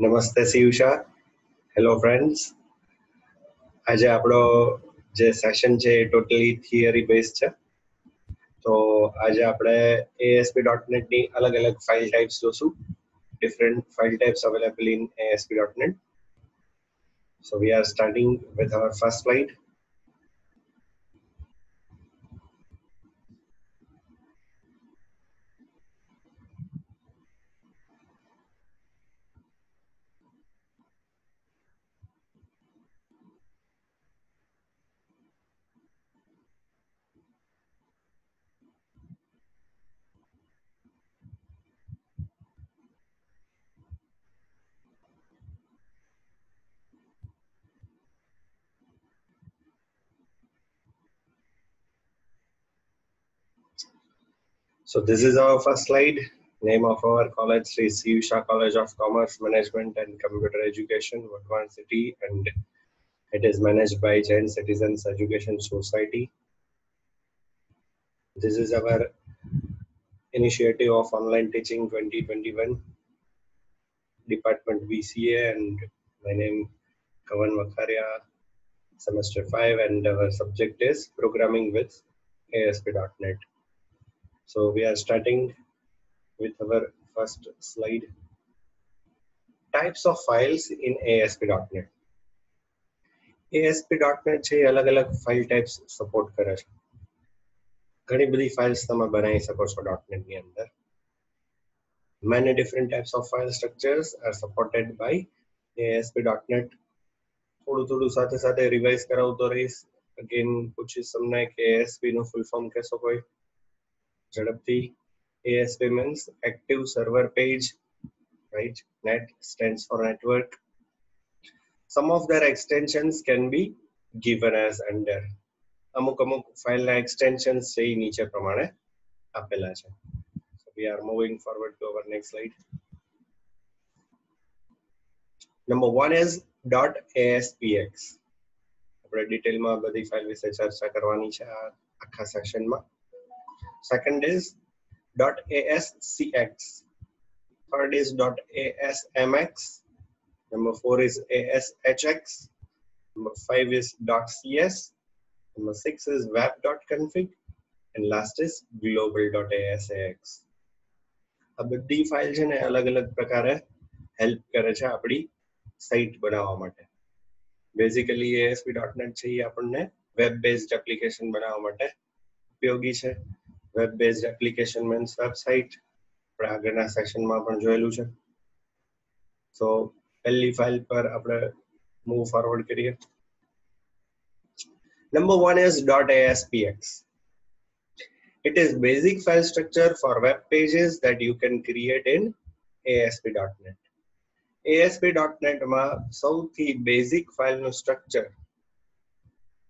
નમસ્તે શિવશા. Hello friends. આજે આપણો જે સેશન છે એ ટોટલી થિયરી બેઝ છે. તો આજે આપણે ASP.NET ની અલગ અલગ ફાઇલ ટાઇપ્સ જોશું. Different file types available in ASP.NET. So we are starting with our first slide. So this is our first slide. Name of our college is Shivsha College of Commerce, Management and Computer Education, Vadhavan City, and it is managed by Jain Citizens Education Society. This is our initiative of online teaching 2021, Department BCA, and my name Kavan Vakharia, semester 5, and our subject is programming with ASP.NET. So we are starting with our first slide. Types of files in ASP.NET. ASP.NET છે અલગ અલગ file types support કરે છે. ઘણી બધી files તમે બનાવી શકો છો .NET ની અંદર. Many different types of file structures are supported by ASP.NET. થોડું સાથે સાથે રિવાઇઝ કરાવતો રહીશ. અગેન પૂછીશ તમને કે ASP નું ફૂલ ફોર્મ કહેશો કોઈ ઝડપથી. ASP means active server page, right? Net stands for network. Some of their extensions can be given as under. અમુક ફાઇલ ના એક્સટેન્શન્સ છે એ નીચે પ્રમાણે આપેલા છે. So we are moving forward to our next slide. Number 1 is .aspx. આપણે ડિટેલમાં બધી ફાઇલ વિશે ચર્ચા કરવાની છે આ આખા સેશનમાં. Second is .ascx. Third is .asmx. Number 4 is ASHX. Number 5 is .cs. Number 6 is web.config. And last is global.asax. આ બધી ફાઇલ છે ને અલગ અલગ પ્રકારે હેલ્પ કરે છે આપણી સાઇટ બનાવવા માટે. બેઝિકલી ASP.NET છે એ આપણને વેબ બેઝડ એપ્લિકેશન બનાવવા માટે ઉપયોગી છે. Web based application means website. આપણે આગળના સેશનમાં પણ જોયેલું છે. સો પહેલી ફાઇલ પર આપણે મૂવ ફોરવર્ડ કરીએ. Number 1 is .aspx. It is basic file structure for web pages that you can create in ASP.NET. ASP.NET માં સૌથી બેઝિક ફાઇલનું સ્ટ્રક્ચર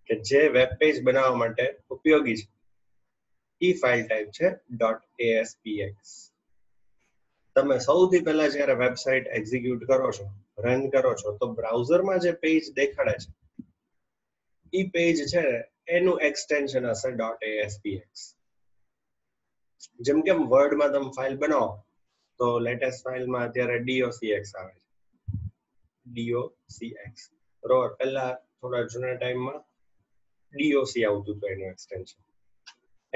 કે જે વેબ પેજ બનાવવા માટે ઉપયોગી છે એ ફાઇલ ટાઈપ છે .aspx. તમે સૌથી પહેલા જ્યારે વેબસાઇટ એક્ઝિક્યુટ કરો છો, રન કરો છો, તો બ્રાઉઝરમાં જે પેજ દેખાડે છે એ પેજ છે એનું એક્સટેન્શન હશે .aspx. જેમ કે વર્ડમાં તમે ફાઇલ બનાવો તો લેટેસ્ટ ફાઇલમાં અત્યારે docx આવે છે. docx બરોબર. પહેલા થોડા જૂના ટાઈમમાં doc આવતું હતું એનું એક્સટેન્શન.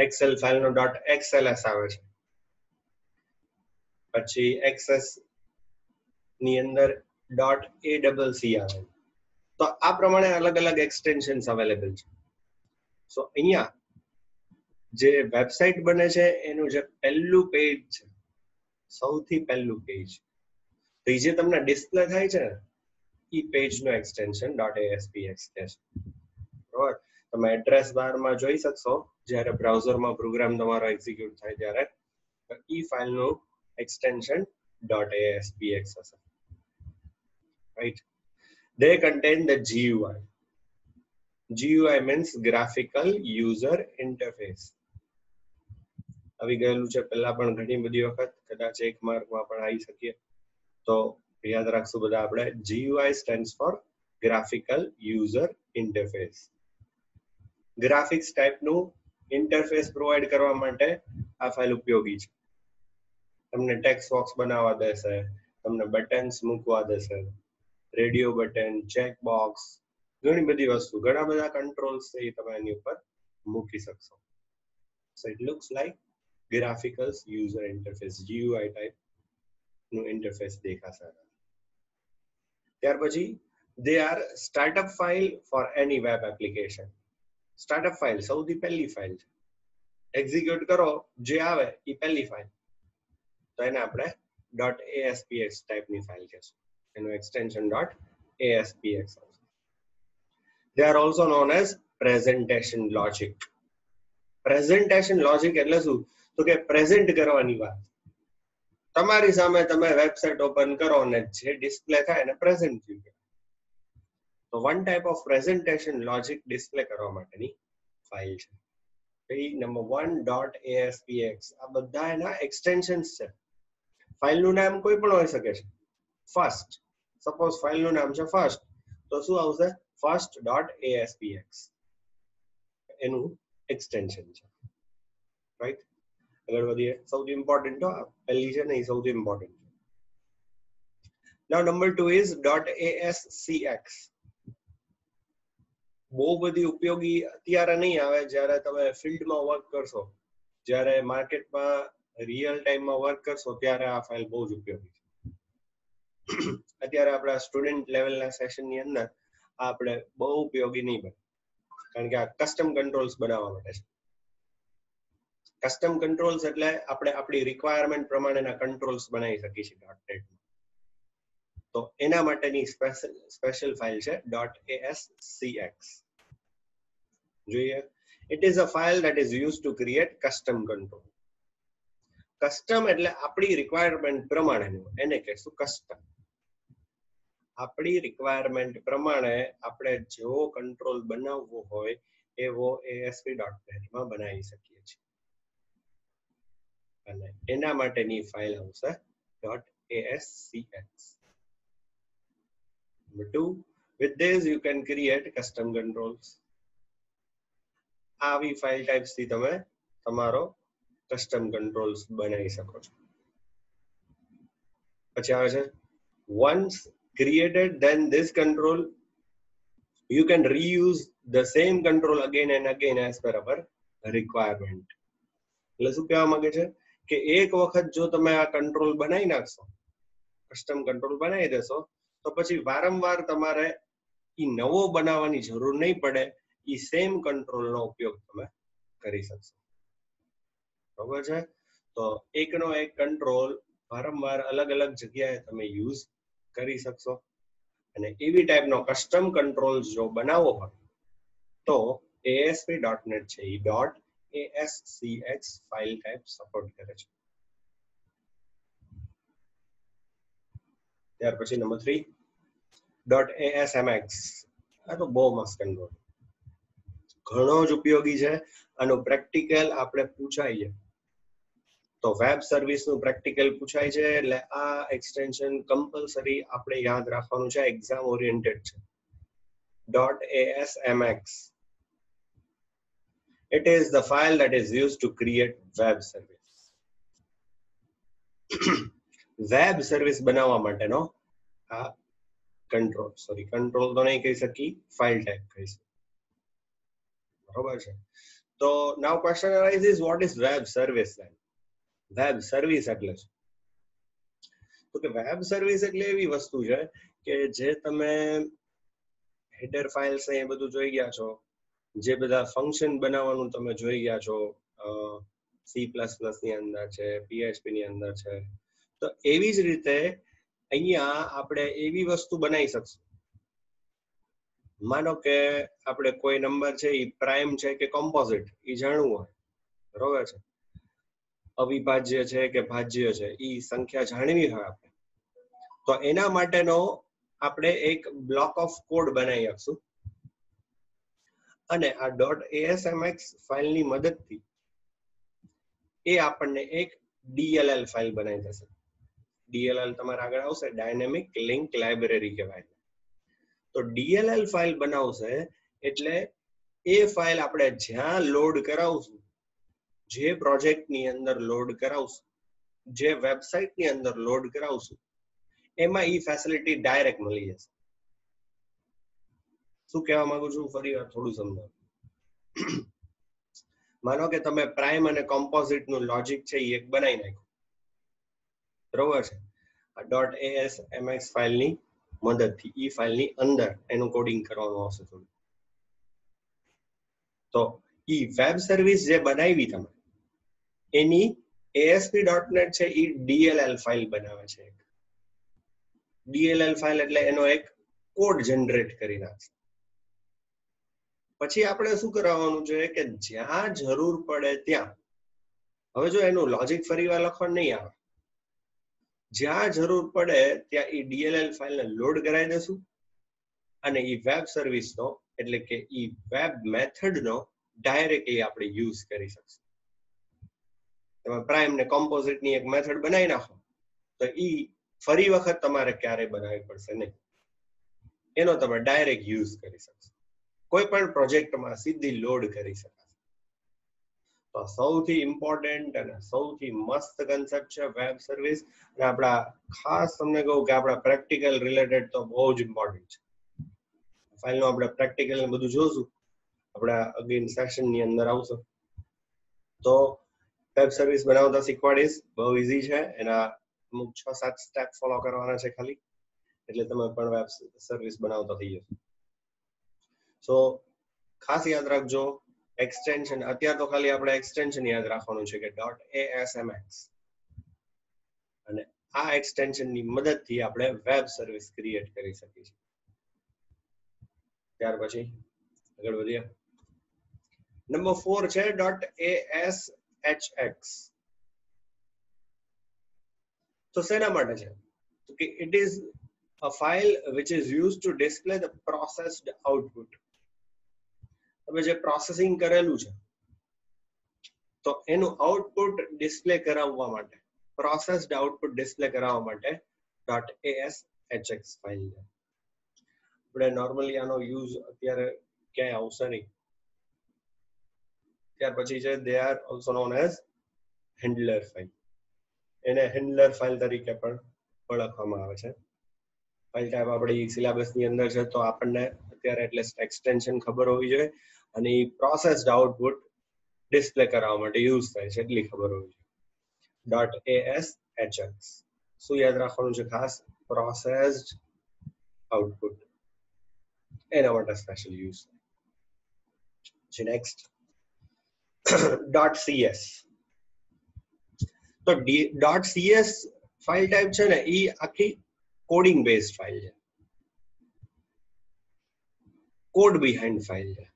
એક્સેલ ફાઇલનો .xls આવે છે. પછી એક્સેસ ની અંદર .awc આવે. તો આ પ્રમાણે અલગ અલગ એક્સટેન્શન્સ અવેલેબલ છે. સો અહીંયા જે વેબસાઇટ બને છે એનું જે પહેલું પેજ છે, સૌથી પહેલું પેજ, તો એ જે તમને ડિસ્પ્લે થાય છે ને એ પેજનું એક્સટેન્શન .aspx કહે છે. બરાબર. તમે એડ્રેસ બારમાં જોઈ શકશો જ્યારે બ્રાઉઝરમાં પ્રોગ્રામ તમારો એક્ઝિક્યુટ થાય ત્યારે એ ફાઇલનું extension .aspx હશે. Right? They contain the GUI. GUI means graphical user interface. આવી ગયેલું છે પહેલા પણ ઘણી બધી વખત, કદાચ એક માર્કમાં પણ આવી શકીએ તો યાદ રાખશું બધા આપણે. GUI stands for graphical user interface. Graphics ટાઈપનું ઇન્ટરફેસ પ્રોવાઈડ કરવા માટે આ ફાઇલ ઉપયોગી છે. તમને ટેક્સ્ટ બોક્સ બનાવવા દેશે, તમને બટન્સ મૂકવા દેશે, રેડિયો બટન, ચેક બોક્સ, ઘણી બધી વસ્તુ, ઘણા બધા કંટ્રોલ્સ છે એ તમે એની ઉપર મૂકી શકશો. So it looks like graphical user interface, GUI type નું ઇન્ટરફેસ દેખાશે. ત્યાર પછી they are startup file for any web application. Startup file સૌથી પહેલી ફાઇલ છે, એક્ઝિક્યુટ કરો જે આવે એ પહેલી ફાઇલ, તો એને આપણે .aspx ટાઈપની ફાઇલ કહેશું, એનું એક્સટેન્શન .aspx આવશે. they are also known as presentation logic. Presentation logic એટલે શું? તો કે પ્રેઝન્ટ કરવાની વાત, તમારી સામે તમે વેબસાઇટ ઓપન કરો અને જે ડિસ્પ્લે થાય એને પ્રેઝન્ટ થયું. તો one type of presentation logic display કરવા માટેની ફાઇલ છે. નંબર 1 .aspx આ બધા એના એક્સટેન્શન્સ છે. ફાઇલનું નામ કોઈ પણ હોઈ શકે છે. ફર્સ્ટ, સપોઝ ફાઇલનું નામ છે ફર્સ્ટ, તો શું આવશે? first.aspx એનું એક્સટેન્શન છે. રાઈટ, આગળ વધીએ. સૌથી ઇમ્પોર્ટન્ટ પહેલી છે ને, એ સૌથી ઇમ્પોર્ટન્ટ છે. નાઉ નંબર 2 ઇઝ .ascx. બહુ બધી ઉપયોગી અત્યારે નહીં આવે, જ્યારે તમે ફિલ્ડમાં વર્ક કરશો, જ્યારે માર્કેટમાં રિયલ ટાઈમમાં વર્ક કરશો, ત્યારે આ ફાઇલ બહુ જ ઉપયોગી છે. અત્યારે આપણા સ્ટુડન્ટ લેવલના સેશનની અંદર આપણે બહુ ઉપયોગી નહીં બને, કારણ કે આ કસ્ટમ કંટ્રોલ્સ બનાવવા માટે છે. કસ્ટમ કંટ્રોલ્સ એટલે આપણે આપણી રિક્વાયરમેન્ટ પ્રમાણેના કંટ્રોલ્સ બનાવી શકીએ છીએ .NET. તો એના માટેની સ્પેશિયલ ફાઇલ છે .ascx. જોઈએ, it is a file that is used to create custom control. Custom એટલે આપણી રિક્વાયરમેન્ટ પ્રમાણેનું, એને કહેશું કસ્ટમ. આપણી રિક્વાયરમેન્ટ પ્રમાણે આપણે જેવો કંટ્રોલ બનાવવો હોય એવો ASP.NET માં બનાવી શકીએ છીએ, અને એના માટેની ફાઇલ આવશે .ascx. Number 2, with this you can create custom controls. આવી ફાઇલ ટાઇપ્સ થી તમે તમારો કસ્ટમ કંટ્રોલ્સ બનાવી શકો છો. પછી આવે છે once created, then this control you can reuse the same control again and again as per our requirement. એટલે શું કહેવા માંગે છે કે એક વખત જો તમે આ કંટ્રોલ બનાવી નાખશો, કસ્ટમ કંટ્રોલ બનાવી દેશો, તો પછી વારંવાર તમારે ઈ નવો બનાવવાની જરૂર નહીં પડે, ઈ સેમ કંટ્રોલનો ઉપયોગ તમે કરી શકશો. બરાબર છે? તો એકનો એક કંટ્રોલ વારંવાર અલગ અલગ જગ્યાએ તમે યુઝ કરી શકશો. અને એવી ટાઈપનો કસ્ટમ કંટ્રોલ્સ જો બનાવવો હોય તો ASP.NET છે એ .ascx ફાઇલ ટાઈપ સપોર્ટ કરે છે. ત્યાર પછી નંબર 3 .asmx. આ તો બહુ મસ્ત કંટ્રોલ, ઘણો જ ઉપયોગી છે. આનું પ્રેક્ટિકલ આપણે પૂછાય છે, તો વેબ સર્વિસ નું પ્રેક્ટિકલ પૂછાય છે, એટલે આ એક્સટેન્શન કમ્પલસરી આપણે યાદ રાખવાનું છે, એક્ઝામ ઓરિએન્ટેડ છે. .asmx. it is the file that is used to create web service. Web service બનાવવા માટેનો આ કંટ્રોલ, કંટ્રોલ તો નહીં કહી શકી, ફાઇલ ટાઈપ કહીશું. બરોબર છે? તો now question arises, what is web service then? Web service એટલે શું? તો કે વેબ સર્વિસ એટલે એવી વસ્તુ છે કે જે તમે હેડર ફાઇલ્સ એ બધું જોઈ ગયા છો, જે બધા ફંક્શન બનાવવાનું તમે જોઈ ગયા છો, C++ ની અંદર છે, PHP ની અંદર છે, તો એવી જ રીતે અહીંયા આપણે એવી વસ્તુ બનાવી શકશું. માનો કે આપણે કોઈ નંબર છે એ પ્રાઇમ છે કે કોમ્પોઝિટ એ જાણવું હોય, બરોબર છે? અવિભાજ્ય છે કે ભાજ્ય છે, એ સંખ્યા જાણવી હોય આપણે, તો એના માટેનો આપણે એક બ્લોક ઓફ કોડ બનાવી આપશું, અને આ .asmx ફાઇલની મદદથી એ આપણને એક DLL ફાઇલ બનાવી દેશે. DLL તમારા આગળ આવશે, ડાયનેમિક લિંક લાઇબ્રેરી કહેવાય. તો DLL ફાઇલ બનાવશે એટલે એ ફાઇલ આપણે જ્યાં લોડ કરાવશું, જે પ્રોજેક્ટની અંદર લોડ કરાવશું, જે વેબસાઇટની અંદર લોડ કરાવશું, એમાં ઈ ફેસિલિટી ડાયરેક્ટ મળી જશે. શું કહેવા માંગુ છું ફરી વાર થોડું સમજાવો. માનો કે તમે પ્રાઇમ અને કોમ્પોઝિટ નું લોજિક છે એ એક બનાવી નાખ્યું, બરોબર છે. આ .asmx ફાઇલની મદદથી ઈ ફાઇલની અંદર એનું કોડિંગ કરવાનું આવશે થોડું. તો ઈ વેબ સર્વિસ જે બનાવી તમે એની ASP.NET છે એ DLL ફાઇલ બનાવે છે. DLL ફાઇલ એટલે એનો એક કોડ જનરેટ કરી નાખશે. પછી આપણે શું કરાવવાનું છે કે જ્યાં જરૂર પડે ત્યાં, હવે જો એનું લોજિક ફરીવાર લખવાનું નહીં આવે, જ્યાં જરૂર પડે ત્યાં એ DLL ફાઇલને લોડ કરાવી દેશું અને એ વેબ સર્વિસનો એટલે કે એ વેબ મેથડનો ડાયરેક્ટલી આપણે યુઝ કરી શકશું. તમે પ્રાઇમ ને કોમ્પોઝિટ ની એક મેથડ બનાવી નાખો તો ઈ ફરી વખત તમારે ક્યારેય બનાવવી પડશે નહીં, એનો તમે ડાયરેક્ટ યુઝ કરી શકશો, કોઈ પણ પ્રોજેક્ટમાં સીધી લોડ કરી શકાશે. તો સૌથી ઇમ્પોર્ટન્ટ અને સૌથી મસ્ત કન્સેપ્ટ છે વેબ સર્વિસ. અને આપણા ખાસ તમને કહું કે આપણા પ્રેક્ટિકલ રિલેટેડ તો બહુ જ ઇમ્પોર્ટન્ટ છે. ફાઇલનું આપણે પ્રેક્ટિકલ ને બધું જોશું આપણા અગેન સેશન ની અંદર આવશે. તો વેબ સર્વિસ બનાવતા શીખવાડીશ, બહુ ઈઝી છે. એના અમુક 6-7 સ્ટેપ ફોલો કરવાના છે ખાલી, એટલે તમે પણ વેબ સર્વિસ બનાવતા થઈ જશો. સો ખાસ યાદ રાખજો એક્સટેન્શન, અત્યારે તો ખાલી આપણે એક્સટેન્શન યાદ રાખવાનું છે કે .asmx, અને આ એક્સટેન્શન ની મદદથી આપણે વેબ સર્વિસ ક્રિએટ કરી શકીએ છીએ. ત્યાર પછી આગળ વધીએ. નંબર 4 છે .ashx. તો શેના માટે છે? તો કે it is a file which is used to display the processed output. તમે જે પ્રોસેસિંગ કરેલું છે તો એનું આઉટપુટ ડિસ્પ્લે કરાવવા માટે, પ્રોસેસ્ડ આઉટપુટ ડિસ્પ્લે કરાવવા માટે .ashx ફાઇલ છે. આપણે નોર્મલી આનો યુઝ અત્યારે ક્યાંય આવશે નહીં. ત્યાર પછી છે they are also known as handler file. એને હેન્ડલર ફાઇલ તરીકે પણ ઓળખવામાં આવે છે. ફાઇલ ટાઈપ આપણી સિલેબસ ની અંદર છે, તો આપણને અત્યારે એટલે એક્સટેન્શન ખબર હોવી જોઈએ અને એ પ્રોસેસ્ડ આઉટપુટ ડિસ્પ્લે કરાવવા માટે યુઝ થાય છે એટલી ખબર હોવી જોઈએ. .ashx શું યાદ રાખવાનું છે ખાસ? પ્રોસેસ્ડ આઉટપુટ, એના માટે સ્પેશિયલ યુઝ છે. Next .cs. તો .cs ફાઇલ ટાઈપ છે ને એ આખી કોડિંગ બેઝડ ફાઇલ છે, કોડ બિહાઇન્ડ ફાઇલ છે.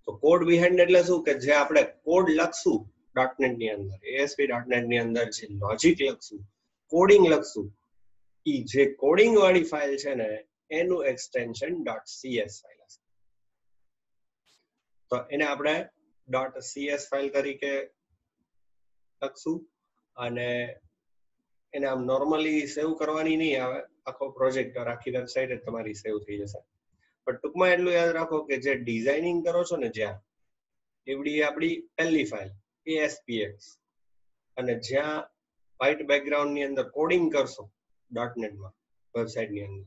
તો કોડ બિહાઇન્ડ એટલે શું કે જે આપણે કોડ લખશું .NET ની અંદર, ASP.NET ની અંદર જે લોજિક લખશું, કોડિંગ લખશું, એ જે કોડિંગ વાળી ફાઇલ છે ને એનું એક્સટેન્શન .cs ફાઇલ હશે. તો એને આપણે .cs ફાઇલ તરીકે લખશું અને એને આમ નોર્મલી સેવ કરવાની નહીં આવે, આખો પ્રોજેક્ટ આખી વેબસાઇટ જ તમારી સેવ થઈ જશે. પણ ટૂંકમાં એટલું યાદ રાખો કે જે ડિઝાઇનિંગ કરો છો ને જ્યાં, એવડી આપણી પહેલી ફાઇલ ASPX, અને જ્યાં વ્હાઇટ બેકગ્રાઉન્ડ ની અંદર કોડિંગ કરશો .NET માં વેબસાઇટ ની અંદર,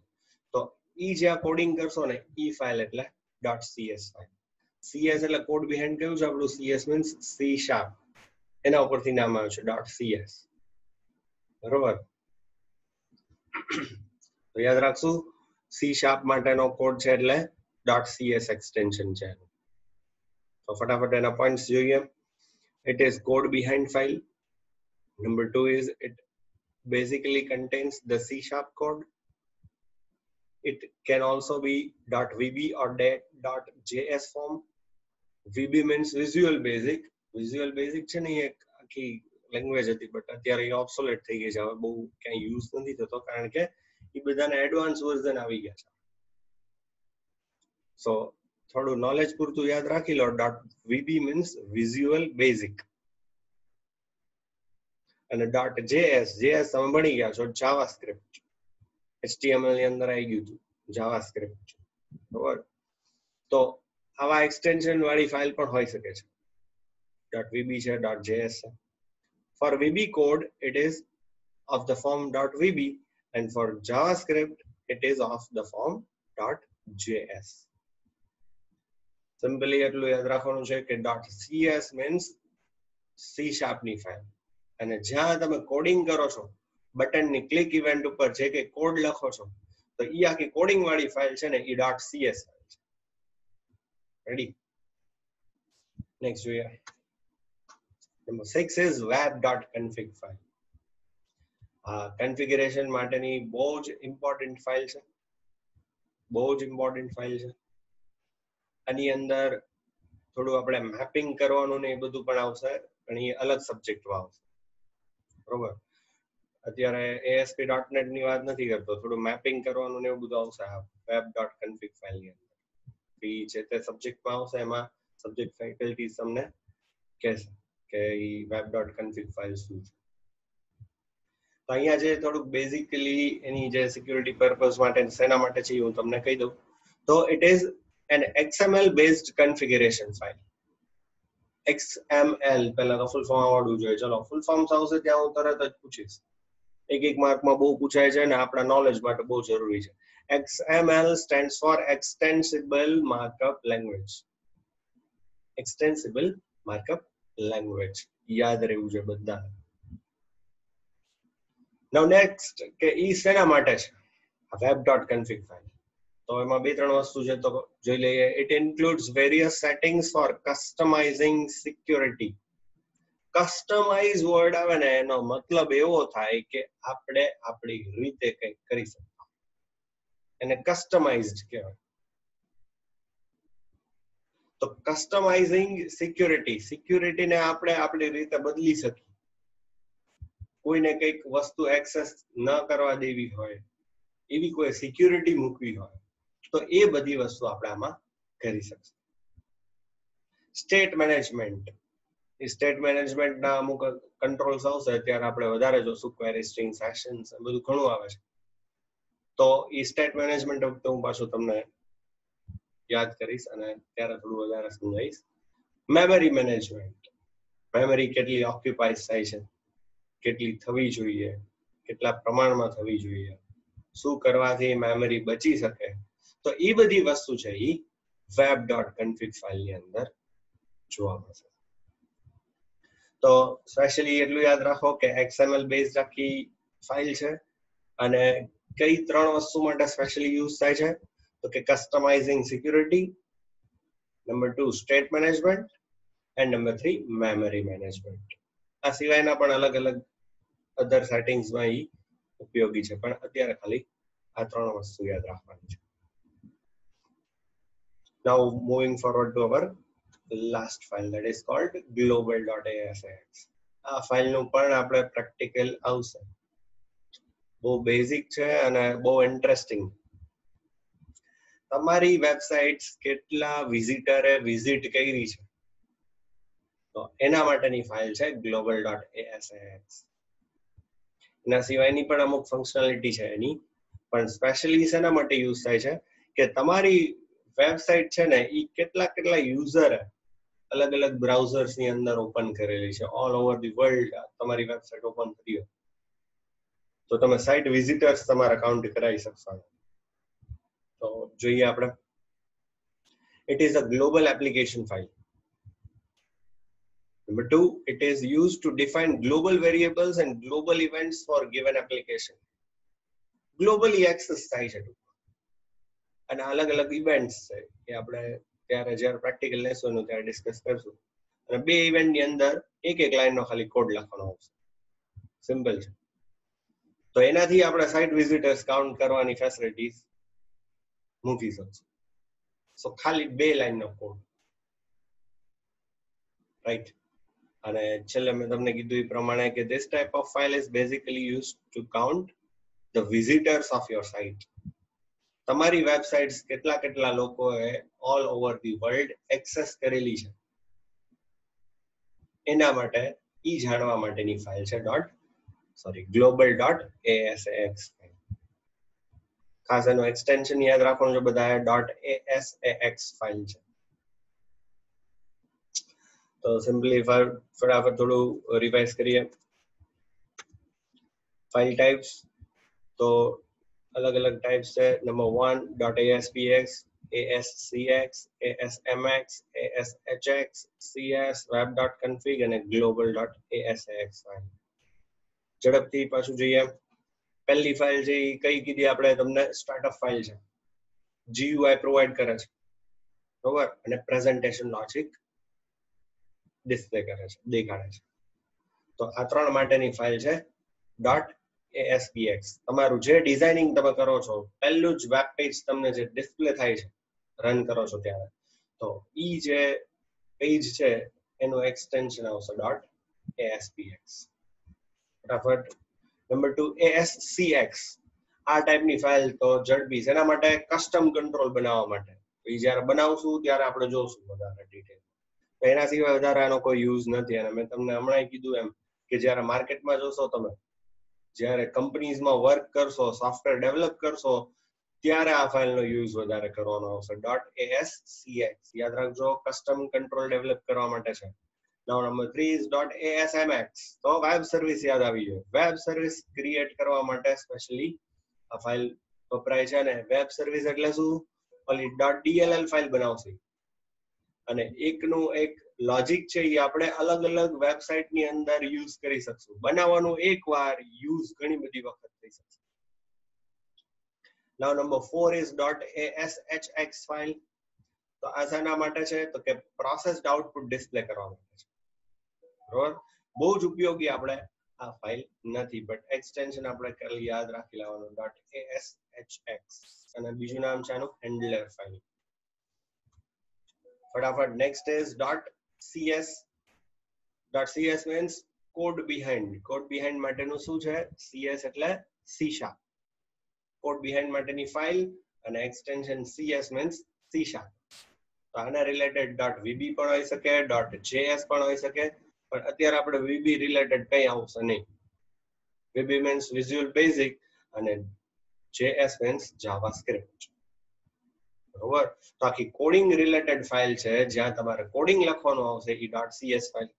તો ઈ જ્યાં કોડિંગ કરશો ને ઈ ફાઇલ એટલે .cs ફાઇલ. CS એટલે કોડ બિહાઇન્ડ કયું છે આપણું? CS મીન્સ C#, એના ઉપરથી નામ આવ્યું છે .cs, બરોબર? તો યાદ રાખશું C# માટેનો કોડ છે એટલે .cs એક્સટેન્શન છે. તો ફટાફટ એના પોઈન્ટ્સ જોઈએ. It is code behind file. Number 2 is it basically contains the C# code. It can also be .vb or .js form. VB means Visual Basic. Visual Basic છે ને એક આખી લેંગ્વેજ હતી, બટ અત્યારે એ ઓબ્સોલેટ થઈ ગઈ છે, હવે બહુ ક્યાંય યુઝ નથી થતો કારણ કે એ બધાના એડવાન્સ વર્ઝન આવી ગયા છે. સો થોડું નોલેજ પૂરતું યાદ રાખી લો. .vb means Visual Basic અને .js તમે ભણી ગયા છો જાવાસ્ક્રિપ્ટ, HTML ની અંદર આવી ગયું હતું જાવાસ્ક્રિપ્ટ, બરાબર? તો આવા એક્સટેન્શન વાળી ફાઇલ પણ હોઈ શકે છે. .vb છે, .js છે. For VB code it is of the form .vb and for JavaScript it is of the form .js. Simply એટલું યાદ રાખવાનું છે કે .cs means C# ની ફાઇલ, અને જ્યાં તમે કોડિંગ કરો છો બટન ની ક્લિક ઇવેન્ટ ઉપર જે કે કોડ લખો છો તો ઈ આખી કોડિંગ વાળી ફાઇલ છે ને ઈ .cs ફાઇલ છે. રેડી? નેક્સ્ટ જોઈએ. Number 6 is web.config file. Configuration માટેની બહુ જ ઇમ્પોર્ટન્ટ ફાઇલ છે, બહુ જ ઇમ્પોર્ટન્ટ ફાઇલ છે. આની અંદર થોડું આપણે મેપિંગ કરવાનું ને એ બધું પણ આવશે, પણ એ અલગ સબ્જેક્ટમાં આવશે. બરોબર? અત્યારે ASP.NET ની વાત નથી કરતો, થોડું મેપિંગ કરવાનું ને એવું બધું આવશે આ web.config ફાઇલ ની અંદર. એ છે તે સબ્જેક્ટમાં આવશે, એમાં સબ્જેક્ટ ફેકલ્ટી તમને કહેશે કે ઈ web.config ફાઇલ શું છે. તો અહીંયા જે થોડુંક બેઝિકલી એની જે સિક્યુરિટી પર્પઝ માટે શેના માટે છે હું તમને કહી દઉં. તો it is an XML based configuration file. XML પહેલા તો ફૂલ ફોર્મ આવડવું જોઈએ. ચલો ફૂલ ફોર્મ આવશે ત્યાં હું તરત જ પૂછીશ. એક માર્કમાં બહુ પૂછાય છે અને આપણા નોલેજ માટે બહુ જરૂરી છે. XML stands for extensible markup language. extensible markup language યાદ રહેવું છે બધાને. Now next કે ઈ શેના માટે છે આ web.config file? તો એમાં બે ત્રણ વસ્તુ છે તો જોઈ લઈએ. It includes various settings for customizing security. Customize word આવે ને એનો મતલબ એવો થાય કે આપણે આપણી રીતે કંઈક કરી શકતા, એને કસ્ટમાઇઝડ કહેવાય. તો કસ્ટમાઇઝિંગ સિક્યુરિટીને આપણે આપણી રીતે બદલી શકીએ. કોઈને કંઈક વસ્તુ એક્સેસ ન કરવા દેવી હોય, એવી કોઈ સિક્યુરિટી મૂકવી હોય તો એ બધી વસ્તુ આપણે આમાં કરી શકીએ. સ્ટેટ મેનેજમેન્ટ, સ્ટેટ મેનેજમેન્ટના અમુક કંટ્રોલ્સ આવશે ત્યારે આપણે વધારે જોશું. ક્વેરી સ્ટ્રિંગ સેશન્સ બધું ઘણું આવે છે, તો એ સ્ટેટ મેનેજમેન્ટ વખતે હું પાછું તમને યાદ કરીશ અને ત્યારે થોડું વધારે સમજાવીશ. મેમરી મેનેજમેન્ટ, મેમરી કેટલી ઓક્યુપાય થાય છે, કેટલી થવી જોઈએ, કેટલા પ્રમાણમાં થવી જોઈએ, શું કરવાથી મેમરી બચી શકે, તો એ બધી વસ્તુ છે એ web.config ફાઇલની અંદર જોવા મળશે. તો સ્પેશિયલી એટલું યાદ રાખો કે XML બેઝડ આખી ફાઇલ છે અને કઈ ત્રણ વસ્તુ માટે સ્પેશિયલી યુઝ થાય છે તો કે customizing security, number 2 state management and number 3 memory management. આ સિવાયના પણ અલગ અલગ અધર સેટિંગ્સમાં ઈ ઉપયોગી છે, પણ અત્યારે ખાલી આ ત્રણ વસ્તુ યાદ રાખવાની છે. Now moving forward to our last file that is called global.asax. આ ફાઇલનું પણ આપણે પ્રેક્ટિકલ આવશે. બહુ બેઝિક છે અને બહુ ઇન્ટરેસ્ટિંગ. તમારી વેબસાઇટ્સ કેટલા વિઝિટરે વિઝિટ કરી છે તો એના માટેની ફાઇલ છે global.asax. એના સિવાયની પણ અમુક ફંક્શનાલિટી છે એની, પણ સ્પેશિયલી શેના માટે યુઝ થાય છે કે તમારી વેબસાઇટ છે ને એ કેટલા યુઝર અલગ અલગ બ્રાઉઝર્સ ની અંદર ઓપન કરેલી છે, ઓલ ઓવર ધી વર્લ્ડ તમારી વેબસાઇટ ઓપન કરી હોય તો તમે સાઇટ વિઝિટર્સ તમારા કાઉન્ટ કરાવી શકશો. તો જોઈએ આપણે. It is a global application file. Number 2, it is used to define global variables and global events for given application. Globally access થાય છે અને અલગ અલગ ઇવેન્ટ્સ છે એ આપણે ત્યારે જ્યારે પ્રેક્ટિકલ લેસન ત્યારે ડિસ્કસ કરશું. અને બે ઇવેન્ટ ની અંદર એક લાઈનનો ખાલી કોડ લખવાનો આવશે. સિમ્પલ છે. તો એનાથી આપણે સાઇટ વિઝિટર્સ કાઉન્ટ કરવાની ફેસિલિટીઝ મૂકી શકશું. સો ખાલી બે લાઈનનો કોડ, રાઈટ. અને છેલ્લે મેં તમને કીધું એ પ્રમાણે કે this type of file is basically used to count the visitors of your site. તમારી વેબસાઇટ્સ કેટલા લોકોએ all over the world access કરેલી છે એના માટે ઈ જાણવા માટેની ફાઇલ છે global.asax. ખાસ એનું એક્સટેન્શન યાદ રાખવાનું છે બધા, .asax ફાઇલ છે. તો સિમ્પલી ફટાફટ થોડું રિવાઇઝ કરીએ. ફાઇલ ટાઈપ્સ, તો તો અલગ અલગ ટાઈપ્સ છે. Number 1 .aspx, ASCX, ASMX, ASHX, CS, web.config અને global.asax ફાઇલ. ઝડપથી પાછું જોઈએ. પહેલી ફાઇલ છે એ કઈ કીધી આપણે તમને? સ્ટાર્ટઅપ ફાઇલ છે. GUI પ્રોવાઈડ કરે છે, બરોબર, અને પ્રેઝન્ટેશન લોજિક ડિસ્પ્લે કરે છે, દેખાડે છે. તો આ ત્રણ માટેની ફાઇલ છે .aspx. તમારું જે ડિઝાઇનિંગ તમે કરો છો, પહેલું જ વેબ પેજ તમને જે ડિસ્પ્લે થાય છે રન કરો છો ત્યારે, તો ઈ જે પેજ છે એનું એક્સટેન્શન આવશે .aspx. ફટાફટ. Number 2 ASCX. આ ટાઈપની ફાઇલ તો ઝડપી છે. એના માટે કસ્ટમ કંટ્રોલ બનાવવા માટે. એ જ્યારે બનાવશું ત્યારે આપણે જોશું વધારે ડિટેલ. તો એના સિવાય વધારે આનો કોઈ યુઝ નથી. અને મેં તમને હમણાં કીધું એમ કે જ્યારે માર્કેટમાં જોશો તમે, જ્યારે કંપનીઝમાં વર્ક કરશો, સોફ્ટવેર ડેવલપ કરશો, ત્યારે આ ફાઇલનો યુઝ વધારે કરવાનો આવશે. .ascx યાદ રાખજો, કસ્ટમ કંટ્રોલ ડેવલપ કરવા માટે છે. Now number 3 is .asmx. તો વેબ સર્વિસ યાદ આવી જોઈએ. વેબ સર્વિસ ક્રિએટ કરવા માટે સ્પેશિયલી આ ફાઇલ વપરાય છે. અને વેબ સર્વિસ એટલે શું? ઓલી .dll ફાઇલ બનાવશે. અને એકનું એક લોજિક છે એ આપણે અલગ અલગ વેબસાઇટની અંદર યુઝ કરી શકશું. બનાવવાનું એકવાર, યુઝ ઘણી બધી વખત થઈ શકશે. Now number 4 is .ashx file. તો આ શાના માટે છે? તો કે પ્રોસેસ્ડ આઉટપુટ ડિસ્પ્લે કરવા માટે છે, બરોબર. બહુ જ ઉપયોગી આપણે આ ફાઇલ નથી, બટ એક્સટેન્શન આપણે ખાલી યાદ રાખી લેવાનું .ashx. અને બીજું નામ છે આનું હેન્ડલર ફાઇલ. ફટાફટ. Next is .cs. .cs means code behind. Code behind માટેનું શું છે? CS એટલે C#. કોડ બિહાઇન્ડ માટેની ફાઇલ અને એક્સટેન્શન CS means C#. તો આના રિલેટેડ .vb પણ હોઈ શકે, .js પણ હોઈ શકે, પણ અત્યારે આપણે VB રિલેટેડ કંઈ આવશે નહીં. VB means Visual Basic અને JS means JavaScript, બરોબર. તો આખી કોડિંગ રિલેટેડ ફાઇલ છે જ્યાં તમારે કોડિંગ લખવાનું આવશે, એ .cs ફાઇલ.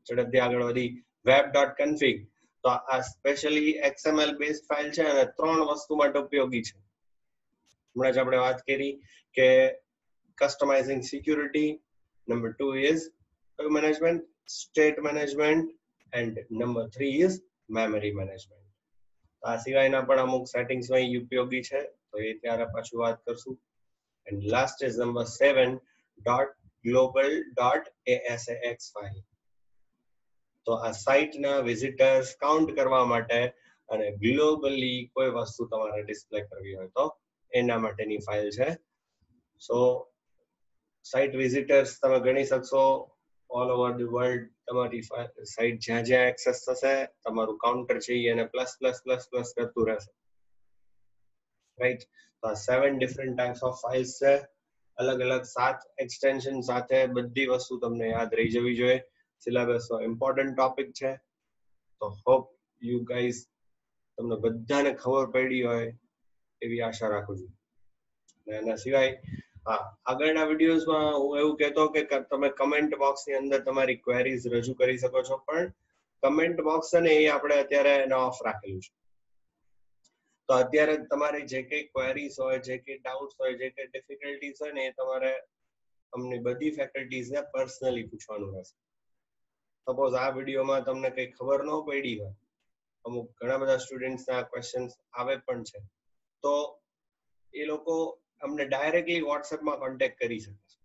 ઝડપથી આગળ વધી. web.config. તો આ સ્પેશિયલી XML બેઝડ ફાઇલ છે અને ત્રણ વસ્તુ માટે ઉપયોગી છે. હમણાં જ આપણે વાત કરી કે customizing security. Number 2 is management, state management, and number 3 is memory management. આ સિવાયના પણ અમુક સેટિંગ્સ માં ઉપયોગી છે, તો એ ત્યારે પાછું વાત કરશું. And last is number 7 .global.asax file. તો આ સાઇટના વિઝિટર્સ કાઉન્ટ કરવા માટે અને ગ્લોબલી કોઈ વસ્તુ તમારે ડિસ્પ્લે કરવી હોય તો એના માટેની ફાઇલ છે. સો સાઇટ વિઝિટર્સ તમે ગણી શકશો ઓલ ઓવર ધી વર્લ્ડ. તમારી સાઇટ જ્યાં જ્યાં એક્સેસ થશે, તમારું કાઉન્ટર છે એને પ્લસ પ્લસ પ્લસ પ્લસ કરતું રહેશે, રાઈટ. તો આ 7 ડિફરન્ટ ટાઈપ્સ ઓફ ફાઇલ્સ છે, અલગ અલગ 7 એક્સટેન્શન સાથે. બધી વસ્તુ તમને યાદ રહી જવી જોઈએ. સિલેબસનો ઇમ્પોર્ટન્ટ ટોપિક છે, તો હોપ યુ ગાઈઝ તમને બધાને ખબર પડી હોય એવી આશા રાખું છું. અને એના સિવાય આગળના વિડીયોઝમાં હું એવું કહેતો કે તમે કમેન્ટ બોક્સની અંદર તમારી ક્વેરીઝ રજૂ કરી શકો છો, પણ કમેન્ટ બોક્સ છે ને એ આપણે અત્યારે ઓફ રાખેલું છે. તો અત્યારે તમારી જે કઈ ક્વેરીઝ હોય, જે કઈ ડાઉટ્સ હોય, જે કઈ ડિફિકલ્ટીઝ હોય ને, એ તમારે અમને બધી ફેકલ્ટીઝને પર્સનલી પૂછવાનું રહેશે. સપોઝ આ વિડીયોમાં તમને કઈ ખબર ન પડી હોય, અમુક ઘણા બધા સ્ટુડન્ટ્સના ક્વેશ્ચન્સ આવે પણ છે, તો એ લોકો અમને ડાયરેક્ટલી વોટ્સએપમાં કોન્ટેક્ટ કરી શકે છે,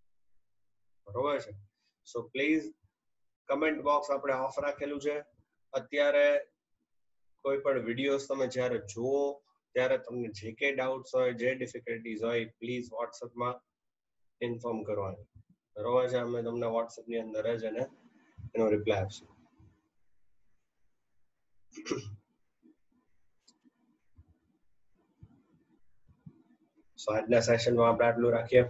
બરોબર છે. સો પ્લીઝ કમેન્ટ બોક્સ આપણે ઓફ રાખેલું છે. અત્યારે કોઈ પણ વિડીયોઝ તમે જ્યારે જુઓ ત્યારે તમને જે કઈ ડાઉટ્સ હોય, જે ડિફિકલ્ટીઝ હોય, પ્લીઝ વોટ્સએપમાં ઇન્ફોર્મ કરવાનું, બરોબર છે. અમે તમને વોટ્સએપની અંદર જ એનો રિપ્લાય આપશું. સો આજના સેશનમાં આપણે આટલું રાખીએ.